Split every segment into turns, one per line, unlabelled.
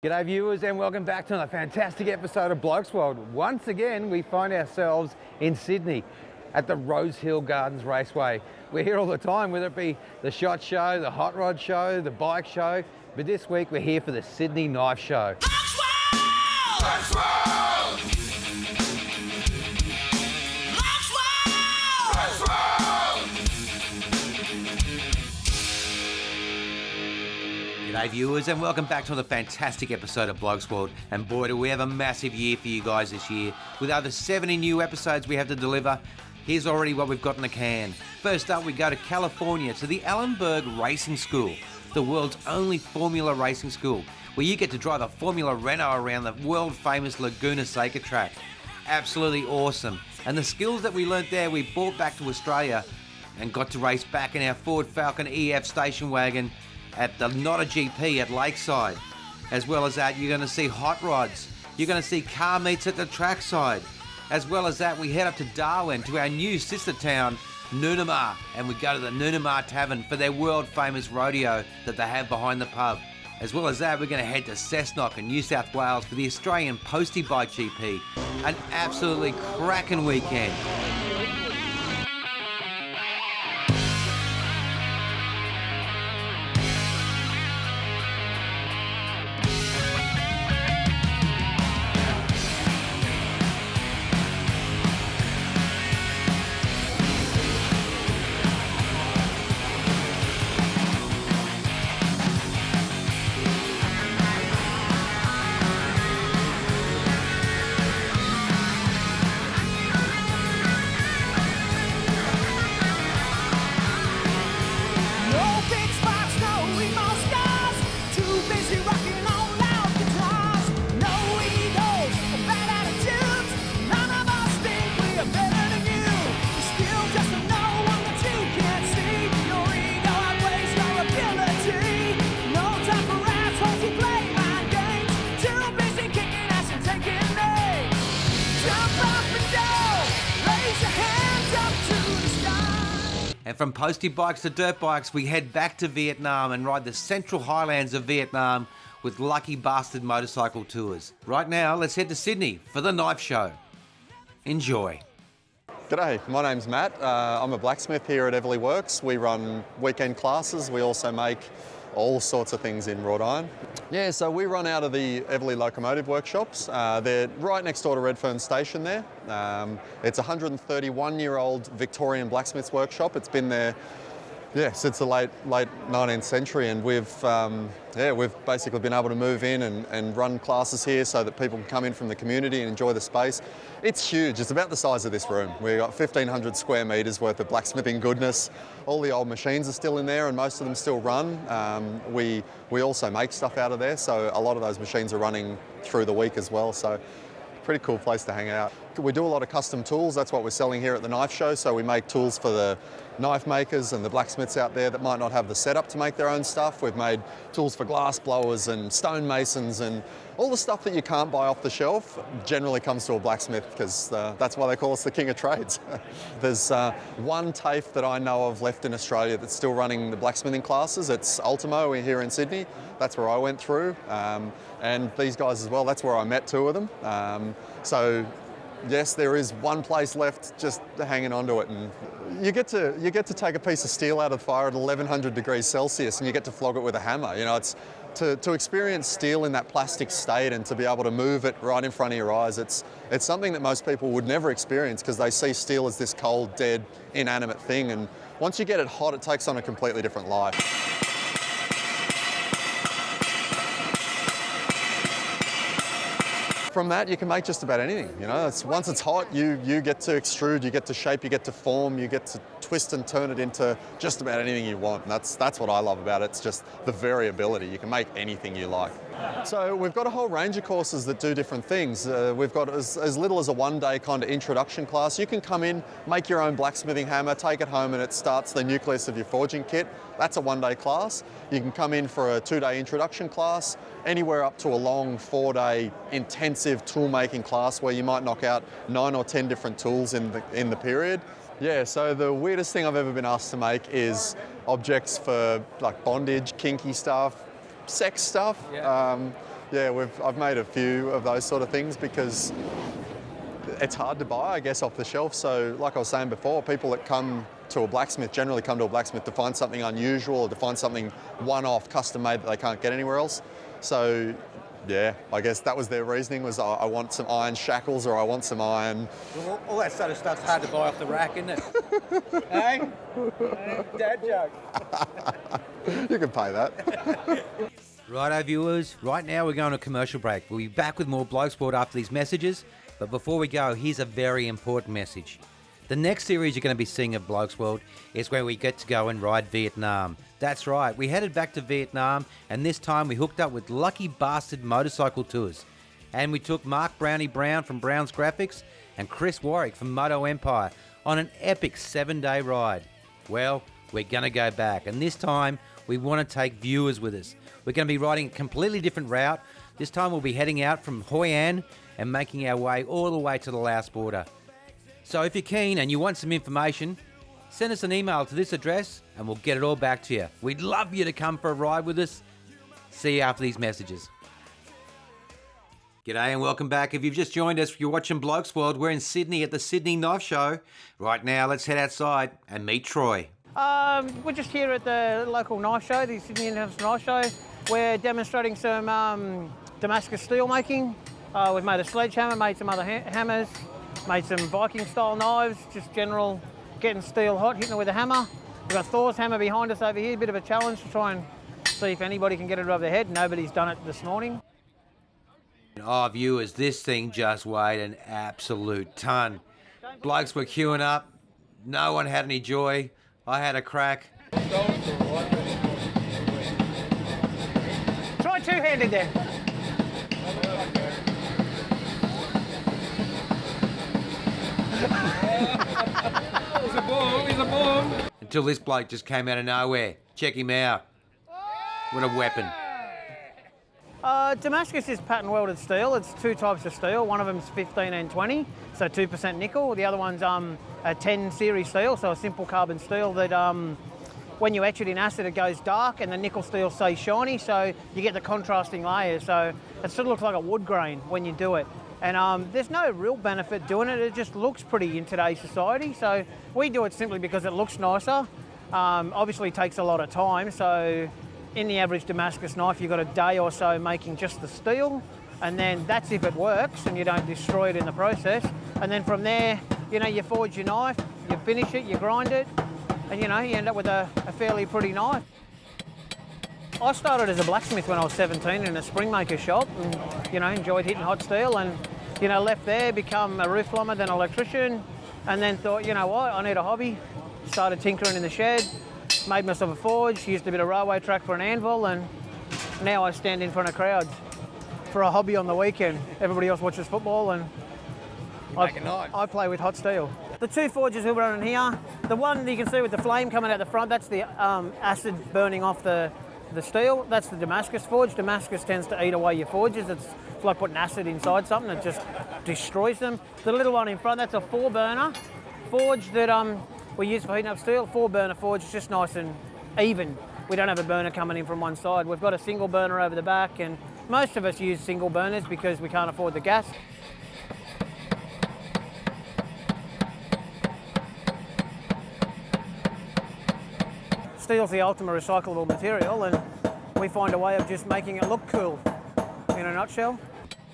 G'day viewers and welcome back to another fantastic episode of Blokesworld. Once again, we find ourselves in Sydney at the Rose Hill Gardens Raceway. We're here all the time, whether it be the SHOT Show, the Hot Rod Show, the Bike Show, but this week we're here for the Sydney Knife Show.
Blokesworld! Blokesworld! Blokesworld! Blokesworld!
G'day viewers and welcome back to another fantastic episode of Blokesworld. And boy, do we have a massive year for you guys this year. With over 70 new episodes we have to deliver, here's already what we've got in the can. First up, we go to California to the Allenburg Racing School, the world's only Formula racing school, where you get to drive a Formula Renault around the world famous Laguna Seca track. Absolutely awesome. And the skills that we learnt there we brought back to Australia and got to race back in our Ford Falcon EF station wagon at the Not a GP at Lakeside. As well as that, you're going to see hot rods. You're going to see car meets at the trackside. As well as that, we head up to Darwin to our new sister town, Noonamar, and we go to the Noonamar Tavern for their world famous rodeo that they have behind the pub. As well as that, we're going to head to Cessnock in New South Wales for the Australian Postie Bike GP. An absolutely cracking weekend.
No big spots, no emo scars. Too busy rocking on loud guitars. No egos, bad attitudes. None of us think we are better than you. You're still just a no one that you can't see. Your ego outweighs your ability. No time for assholes who play mind games. Too busy kicking ass and taking names. Jump up and down, raise your hands up to the sky.
And from postie bikes to dirt bikes, we head back to Vietnam and ride the central highlands of Vietnam with Lucky Bastard Motorcycle Tours. Right now, let's head to Sydney for the Knife Show. Enjoy.
G'day, my name's Matt. I'm a blacksmith here at Everly Works. We run weekend classes. We also make all sorts of things in wrought iron. Yeah, so we run out of the Everly Locomotive workshops. They're right next door to Redfern Station there. It's a 131-year-old Victorian blacksmith's workshop. It's been there since the late 19th century, and we've basically been able to move in and run classes here so that people can come in from the community and enjoy the space. It's huge. It's about the size of this room. We've got 1,500 square metres worth of blacksmithing goodness. All the old machines are still in there and most of them still run. We also make stuff out of there, so a lot of those machines are running through the week as well. So pretty cool place to hang out. We do a lot of custom tools. That's what we're selling here at the Knife Show. So we make tools for the knife makers and the blacksmiths out there that might not have the setup to make their own stuff. We've made tools for glass blowers and stonemasons, and all the stuff that you can't buy off the shelf generally comes to a blacksmith, because that's why they call us the king of trades. There's one TAFE that I know of left in Australia that's still running the blacksmithing classes. It's Automotive here in Sydney. That's where I went through. And these guys as well, that's where I met two of them. So yes, there is one place left just hanging on to it, and you get to take a piece of steel out of the fire at 1100 degrees Celsius and you get to flog it with a hammer. You know, it's to experience steel in that plastic state and to be able to move it right in front of your eyes. It's something that most people would never experience because they see steel as this cold, dead, inanimate thing, and once you get it hot, it takes on a completely different life. From that, you can make just about anything. You know, once it's hot, you get to extrude, you get to shape, you get to form, you get to twist and turn it into just about anything you want. And that's what I love about it. It's just the variability. You can make anything you like. So we've got a whole range of courses that do different things. We've got as little as a one-day kind of introduction class. You can come in, make your own blacksmithing hammer, take it home, and it starts the nucleus of your forging kit. That's a one-day class. You can come in for a two-day introduction class, anywhere up to a long 4-day intensive tool-making class where you might knock out 9 or 10 different tools in the period. Yeah, so the weirdest thing I've ever been asked to make is objects for like bondage, kinky stuff, sex stuff.
Yeah.
Yeah, I've made a few of those sort of things because it's hard to buy, I guess, off the shelf. So like I was saying before, people that come to a blacksmith generally come to a blacksmith to find something unusual or to find something one-off, custom-made that they can't get anywhere else. So yeah, I guess that was their reasoning, was I want some iron shackles or I want some iron.
Well, all that sort of stuff's hard to buy off the rack, isn't it? Hey? Dad joke.
You can pay that.
Righto, viewers. Right now we're going to a commercial break. We'll be back with more Blokesworld after these messages. But before we go, here's a very important message. The next series you're going to be seeing of Blokesworld is where we get to go and ride Vietnam. That's right, we headed back to Vietnam, and this time we hooked up with Lucky Bastard Motorcycle Tours. And we took Mark Brownie Brown from Brown's Graphics and Chris Warwick from Moto Empire on an epic 7-day ride. Well, we're going to go back, and this time we want to take viewers with us. We're going to be riding a completely different route. This time we'll be heading out from Hoi An and making our way all the way to the Laos border. So if you're keen and you want some information, send us an email to this address and we'll get it all back to you. We'd love you to come for a ride with us. See you after these messages. G'day and welcome back. If you've just joined us, you're watching Blokesworld. We're in Sydney at the Sydney Knife Show. Right now, let's head outside and meet Troy.
We're just here at the local knife show, the Sydney International Knife Show. We're demonstrating some Damascus steel making. We've made a sledgehammer, made some other hammers, made some Viking-style knives, just general getting steel hot, hitting it with a hammer. We've got Thor's hammer behind us over here, a bit of a challenge to try and see if anybody can get it over their head. Nobody's done it this morning.
Oh, viewers, this thing just weighed an absolute ton. Blokes were queuing up. No one had any joy. I had a crack.
Try two-handed then.
He's a bomb.
Until this bloke just came out of nowhere. Check him out. What a weapon.
Damascus is pattern welded steel. It's two types of steel. One of them's 15 and 20, so 2% nickel. The other one's a 10 series steel, so a simple carbon steel that when you etch it in acid, it goes dark, and the nickel steel stays shiny, so you get the contrasting layers. So it sort of looks like a wood grain when you do it. And there's no real benefit doing it. It just looks pretty in today's society. So we do it simply because it looks nicer. Obviously, it takes a lot of time. So in the average Damascus knife, you've got a day or so making just the steel, and then that's if it works and you don't destroy it in the process. And then from there, you forge your knife, you finish it, you grind it, and you end up with a fairly pretty knife. I started as a blacksmith when I was 17 in a spring maker shop, and enjoyed hitting hot steel, and left there, become a roof plumber, then electrician, and then thought, you know what, I need a hobby. Started tinkering in the shed, made myself a forge, used a bit of railway track for an anvil, and now I stand in front of crowds for a hobby on the weekend. Everybody else watches football, and I play with hot steel. The two forges we're running here, the one that you can see with the flame coming out the front, that's the acid burning off the steel. That's the Damascus Forge. Damascus tends to eat away your forges. It's like putting acid inside something. It just destroys them. The little one in front, that's a 4-burner forge that we use for heating up steel. 4-burner forge is just nice and even. We don't have a burner coming in from one side. We've got a single burner over the back, and most of us use single burners because we can't afford the gas. Steel's the ultimate recyclable material, and we find a way of just making it look cool, in a nutshell.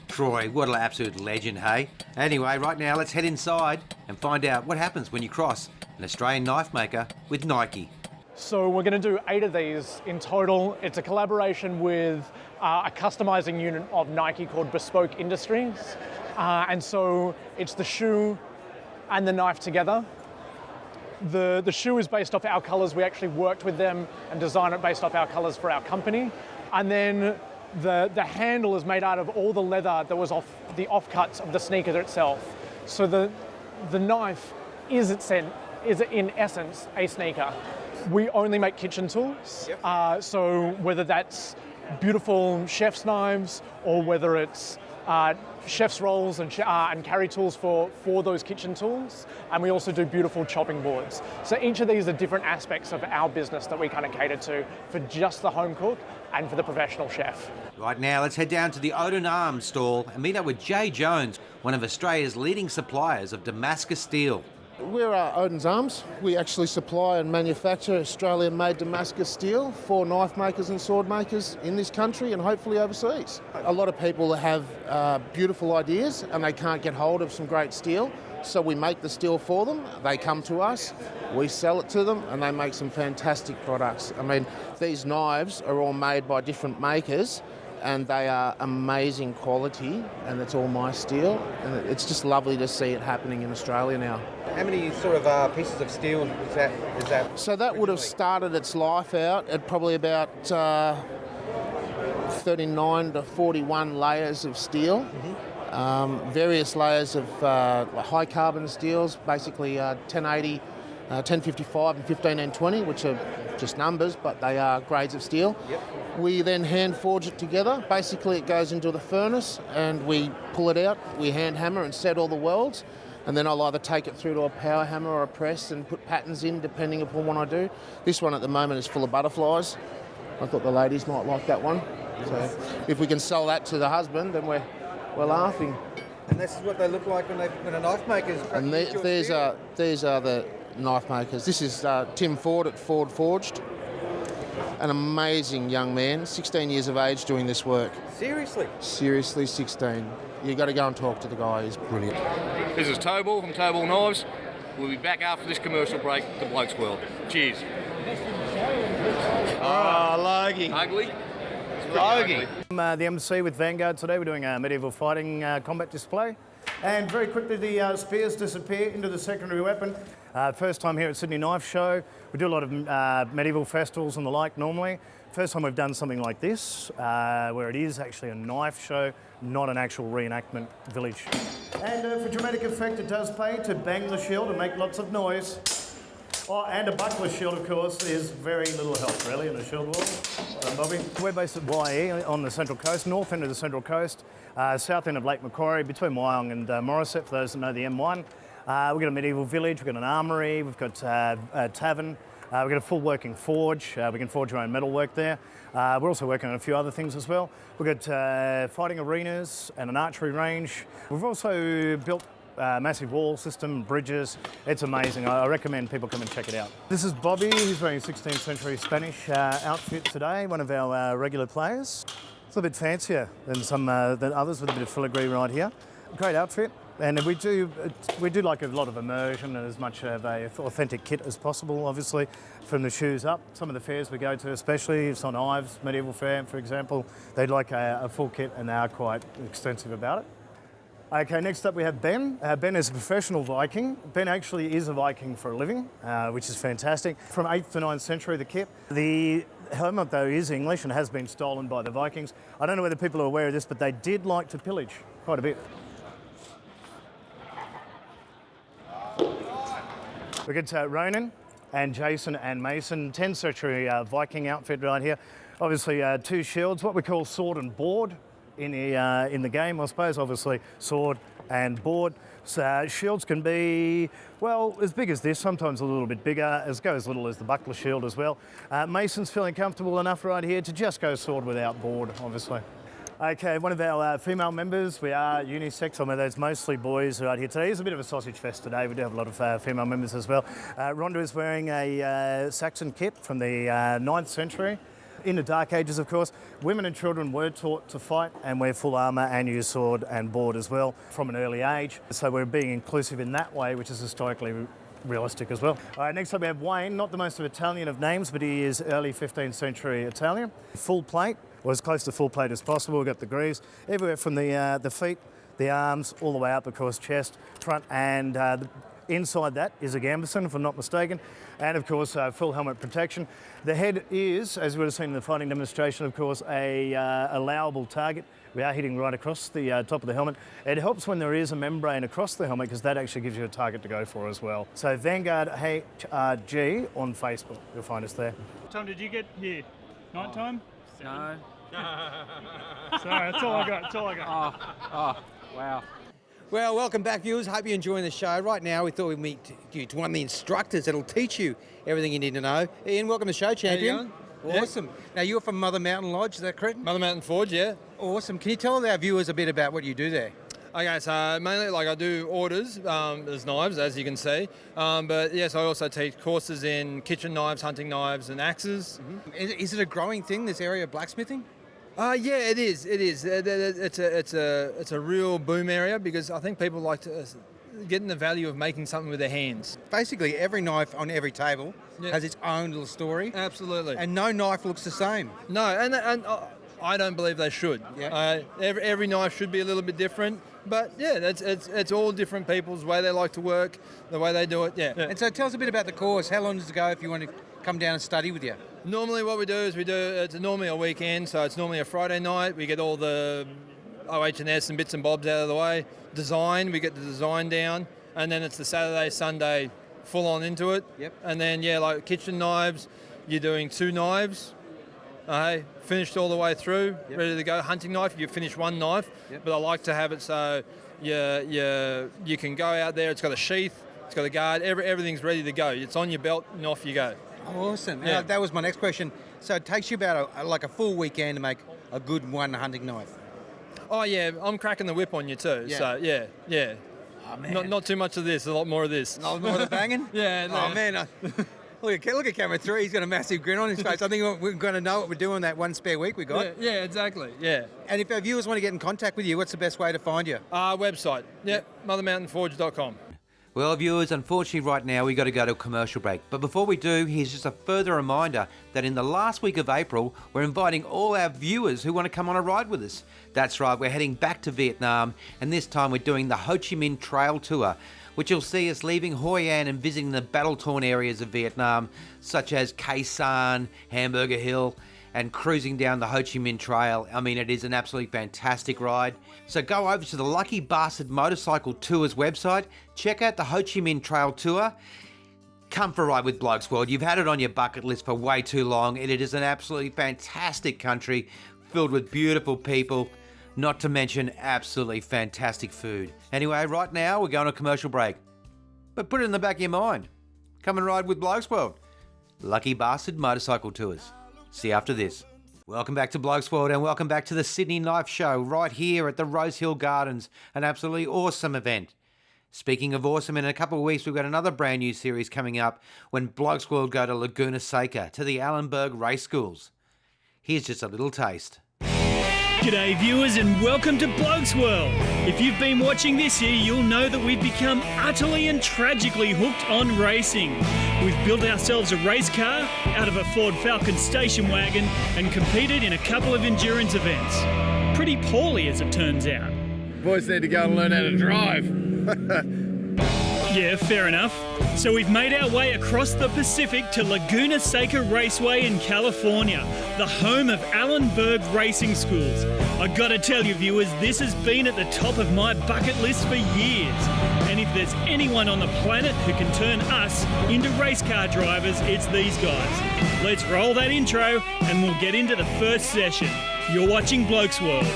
Troy, what an absolute legend, hey? Anyway, right now let's head inside and find out what happens when you cross an Australian knife maker with Nike.
So we're going to do 8 of these in total. It's a collaboration with a customizing unit of Nike called Bespoke Industries. And so it's the shoe and the knife together. The shoe is based off our colours. We actually worked with them and designed it based off our colours for our company. And then the handle is made out of all the leather that was off the offcuts of the sneaker itself. So the knife is in essence a sneaker. We only make kitchen tools. Yep. So whether that's beautiful chef's knives or whether it's chef's rolls and carry tools for those kitchen tools. And we also do beautiful chopping boards. So each of these are different aspects of our business that we kind of cater to for just the home cook and for the professional chef.
Right now, let's head down to the Automotive stall and meet up with Jay Jones, one of Australia's leading suppliers of Damascus steel.
We're Odin's Arms. We actually supply and manufacture Australian-made Damascus steel for knife makers and sword makers in this country and hopefully overseas. A lot of people have beautiful ideas and they can't get hold of some great steel, so we make the steel for them. They come to us, we sell it to them, and they make some fantastic products. I mean, these knives are all made by different makers, and they are amazing quality, and it's all my steel, and it's just lovely to see it happening in Australia now.
How many sort of pieces of steel is that?
So that would have started its life out at probably about 39 to 41 layers of steel. Various layers of high carbon steels, basically 1080, 1055 and 15N20, which are just numbers, but they are grades of steel.
Yep.
We then hand forge it together. Basically it goes into the furnace and we pull it out, we hand hammer and set all the welds, and then I'll either take it through to a power hammer or a press and put patterns in depending upon what I do. This one at the moment is full of butterflies. I thought the ladies might like that one. So if we can sell that to the husband, then we're laughing.
And this is what they look like when a knife maker's...
And these are the knife makers. This is Tim Ford at Ford Forged. An amazing young man, 16 years of age doing this work.
Seriously?
Seriously, 16. You got to go and talk to the guy, he's brilliant.
This is Tobal from Tobal Knives. We'll be back after this commercial break to Blokesworld. Cheers.
Logie.
Ugly?
Logie.
I'm the MC with Vanguard today. We're doing a medieval fighting combat display. And very quickly the spears disappear into the secondary weapon. First time here at Sydney Knife Show. We do a lot of medieval festivals and the like normally. First time we've done something like this, where it is actually a knife show, not an actual reenactment village. And for dramatic effect, it does pay to bang the shield and make lots of noise. Oh, and a buckler shield, of course, is very little help, really, in a shield wall. Bobby? We're based at YE on the Central Coast, north end of the Central Coast, south end of Lake Macquarie, between Wyong and Morisset, for those that know the M1. We've got a medieval village, we've got an armoury, we've got a tavern, we've got a full working forge, we can forge our own metalwork there. We're also working on a few other things as well. We've got fighting arenas and an archery range. We've also built massive wall system, bridges. It's amazing. I recommend people come and check it out. This is Bobby. He's wearing a 16th century Spanish outfit today, one of our regular players. It's a bit fancier than some than others with a bit of filigree right here. Great outfit. And we do like a lot of immersion and as much of a authentic kit as possible, obviously, from the shoes up. Some of the fairs we go to, especially if it's on Ives Medieval Fair, for example, they'd like a full kit and they are quite extensive about it. Okay, next up we have Ben. Ben is a professional Viking. Ben actually is a Viking for a living, which is fantastic. From 8th to 9th century, the kit. The helmet, though, is English and has been stolen by the Vikings. I don't know whether people are aware of this, but they did like to pillage quite a bit. We get Ronan and Jason and Mason, 10th century Viking outfit right here. Obviously, two shields, what we call sword and board. In the game, I suppose, obviously, sword and board. So shields can be, well, as big as this, sometimes a little bit bigger, as little as the buckler shield as well. Mason's feeling comfortable enough right here to just go sword without board, obviously. Okay, one of our female members, we are unisex, I mean, there's mostly boys right here today. It's a bit of a sausage fest today, we do have a lot of female members as well. Rhonda is wearing a Saxon kit from the 9th century. In the Dark Ages, of course, women and children were taught to fight and wear full armour and use sword and board as well from an early age. So we're being inclusive in that way, which is historically realistic as well. All right, next up we have Wayne, not the most Italian of names, but he is early 15th century Italian. Full plate, or as close to full plate as possible. We've got the greaves everywhere from the feet, the arms, all the way up, of course, chest, front, and inside that is a gambeson, if I'm not mistaken, and of course full helmet protection. The head is, as we would have seen in the fighting demonstration, of course, a allowable target. We are hitting right across the top of the helmet. It helps when there is a membrane across the helmet because that actually gives you a target to go for as well. So Vanguard HRG on Facebook, you'll find us there.
What time did you get here? Night time?
No,
Sorry, that's all I got. That's all I got.
Wow. Well, welcome back, viewers. Hope you're enjoying the show. Right now, we thought we'd meet you to one of the instructors that'll teach you everything you need to know. Ian, welcome to the show, champion. Awesome. Now, you're from Mother Mountain Lodge, is that correct?
Mother Mountain Forge, yeah.
Awesome. Can you tell our viewers a bit about what you do there?
Okay, so mainly I do orders as knives, as you can see. But yes, I also teach courses in kitchen knives, hunting knives, and axes.
Mm-hmm. Is it a growing thing, this area of blacksmithing?
Yeah, it is. It is. It's a real boom area because I think people like to get in the value of making something with their hands.
Basically, every knife on every table has its own little story.
Absolutely.
And no knife looks the same.
No, and I don't believe they should.
Yeah.
Every knife should be a little bit different. But yeah, it's all different people's the way they like to work, the way they do it. Yeah.
And so tell us a bit about the course. How long does it go if you want to come down and study with you?
Normally what we do is it's normally a weekend, so it's normally a Friday night. We get all the OH&S and bits and bobs out of the way. We get the design down, and then it's the Saturday, Sunday full on into it.
Yep.
And then like kitchen knives, you're doing 2 knives. Finished all the way through, ready to go. Hunting knife, you finish 1 knife, but I like to have it so you can go out there. It's got a sheath, it's got a guard, everything's ready to go. It's on your belt and off you go.
Awesome.
Yeah.
Now, that was my next question. So it takes you about a full weekend to make a good one hunting knife.
Oh yeah, I'm cracking the whip on you too.
Yeah.
So yeah.
Oh, man.
Not too much of this, a lot more of this.
A lot more of the banging?
Yeah.
Oh man. Look at camera 3. He's got a massive grin on his face. I think we're going to know what we're doing that one spare week we got.
Yeah, exactly. Yeah.
And if our viewers want to get in contact with you, what's the best way to find you?
Website. mothermountainforge.com.
Well, viewers, unfortunately right now we've got to go to a commercial break. But before we do, here's just a further reminder that in the last week of April, we're inviting all our viewers who want to come on a ride with us. That's right, we're heading back to Vietnam, and this time we're doing the Ho Chi Minh Trail Tour, which will see us leaving Hoi An and visiting the battle-torn areas of Vietnam, such as Khe Sanh, Hamburger Hill, and cruising down the Ho Chi Minh Trail. I mean, it is an absolutely fantastic ride. So go over to the Lucky Bastard Motorcycle Tours website, check out the Ho Chi Minh Trail Tour. Come for a ride with Blokesworld. You've had it on your bucket list for way too long, and it is an absolutely fantastic country filled with beautiful people, not to mention absolutely fantastic food. Anyway, right now we're going to a commercial break. But put it in the back of your mind. Come and ride with Blokesworld. Lucky Bastard Motorcycle Tours. See you after this. Welcome back to Blokesworld and welcome back to the Sydney Knife Show right here at the Rosehill Gardens. An absolutely awesome event. Speaking of awesome, in a couple of weeks we've got another brand new series coming up when Blokesworld go to Laguna Seca to the Allenburg race schools. Here's just a little taste.
G'day viewers and welcome to Blokesworld. If you've been watching this year, you'll know that we've become utterly and tragically hooked on racing. We've built ourselves a race car out of a Ford Falcon station wagon and competed in a couple of endurance events. Pretty poorly as it turns out.
Boys need to go and learn how to drive.
Yeah, fair enough. So we've made our way across the Pacific to Laguna Seca Raceway in California, the home of Allenburg racing schools. I gotta tell you viewers, this has been at the top of my bucket list for years. And if there's anyone on the planet who can turn us into race car drivers, it's these guys. Let's roll that intro and we'll get into the first session. You're watching Blokesworld.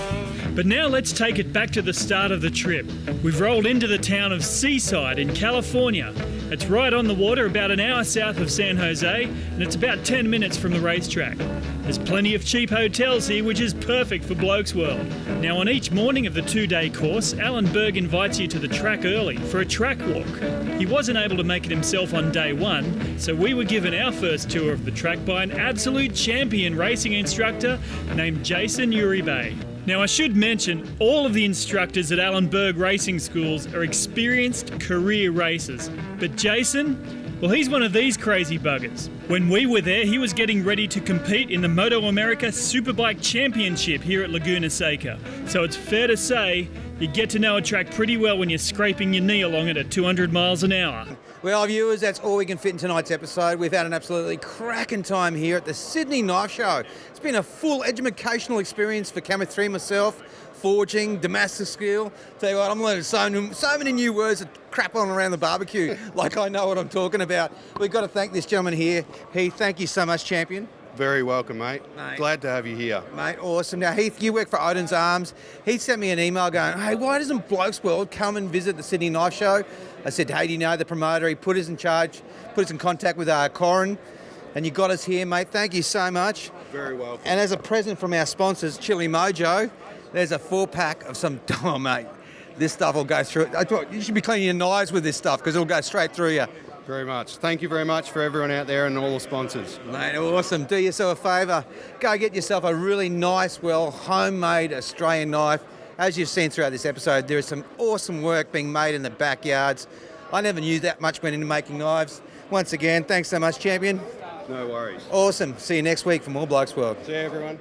But now let's take it back to the start of the trip. We've rolled into the town of Seaside in California. It's right on the water, about an hour south of San Jose, and it's about 10 minutes from the racetrack. There's plenty of cheap hotels here, which is perfect for Blokesworld. Now on each morning of the 2-day course, Allenburg invites you to the track early for a track walk. He wasn't able to make it himself on day 1, so we were given our first tour of the track by an absolute champion racing instructor named Jason Uribe. Now I should mention, all of the instructors at Allenburg Racing Schools are experienced career racers. But Jason, well, he's one of these crazy buggers. When we were there, he was getting ready to compete in the Moto America Superbike Championship here at Laguna Seca. So it's fair to say, you get to know a track pretty well when you're scraping your knee along it at 200 miles an hour.
Well, viewers, that's all we can fit in tonight's episode. We've had an absolutely cracking time here at the Sydney Knife Show. It's been a full educational experience for Camera 3 myself, forging, Damascus skill. Tell you what, I'm learning so many new words to crap on around the barbecue, like I know what I'm talking about. We've got to thank this gentleman here. Heath, thank you so much, champion.
Very welcome, mate. Glad to have you here.
Mate, awesome. Now, Heath, you work for Odin's Arms. He sent me an email going, hey, why doesn't Blokesworld come and visit the Sydney Knife Show? I said, hey, do you know the promoter? He put us in charge, put us in contact with Corin, and you got us here, mate. Thank you so much.
Very welcome.
And as a present from our sponsors, Chili Mojo, there's a 4-pack of some, oh, mate, this stuff will go through. I thought you should be cleaning your knives with this stuff because it'll go straight through you.
Very much. Thank you very much for everyone out there and all the sponsors.
Mate, awesome. Do yourself a favour. Go get yourself a really nice, homemade Australian knife. As you've seen throughout this episode, there is some awesome work being made in the backyards. I never knew that much went into making knives. Once again, thanks so much, champion.
No worries.
Awesome. See you next week for more Blokesworld.
See you, everyone.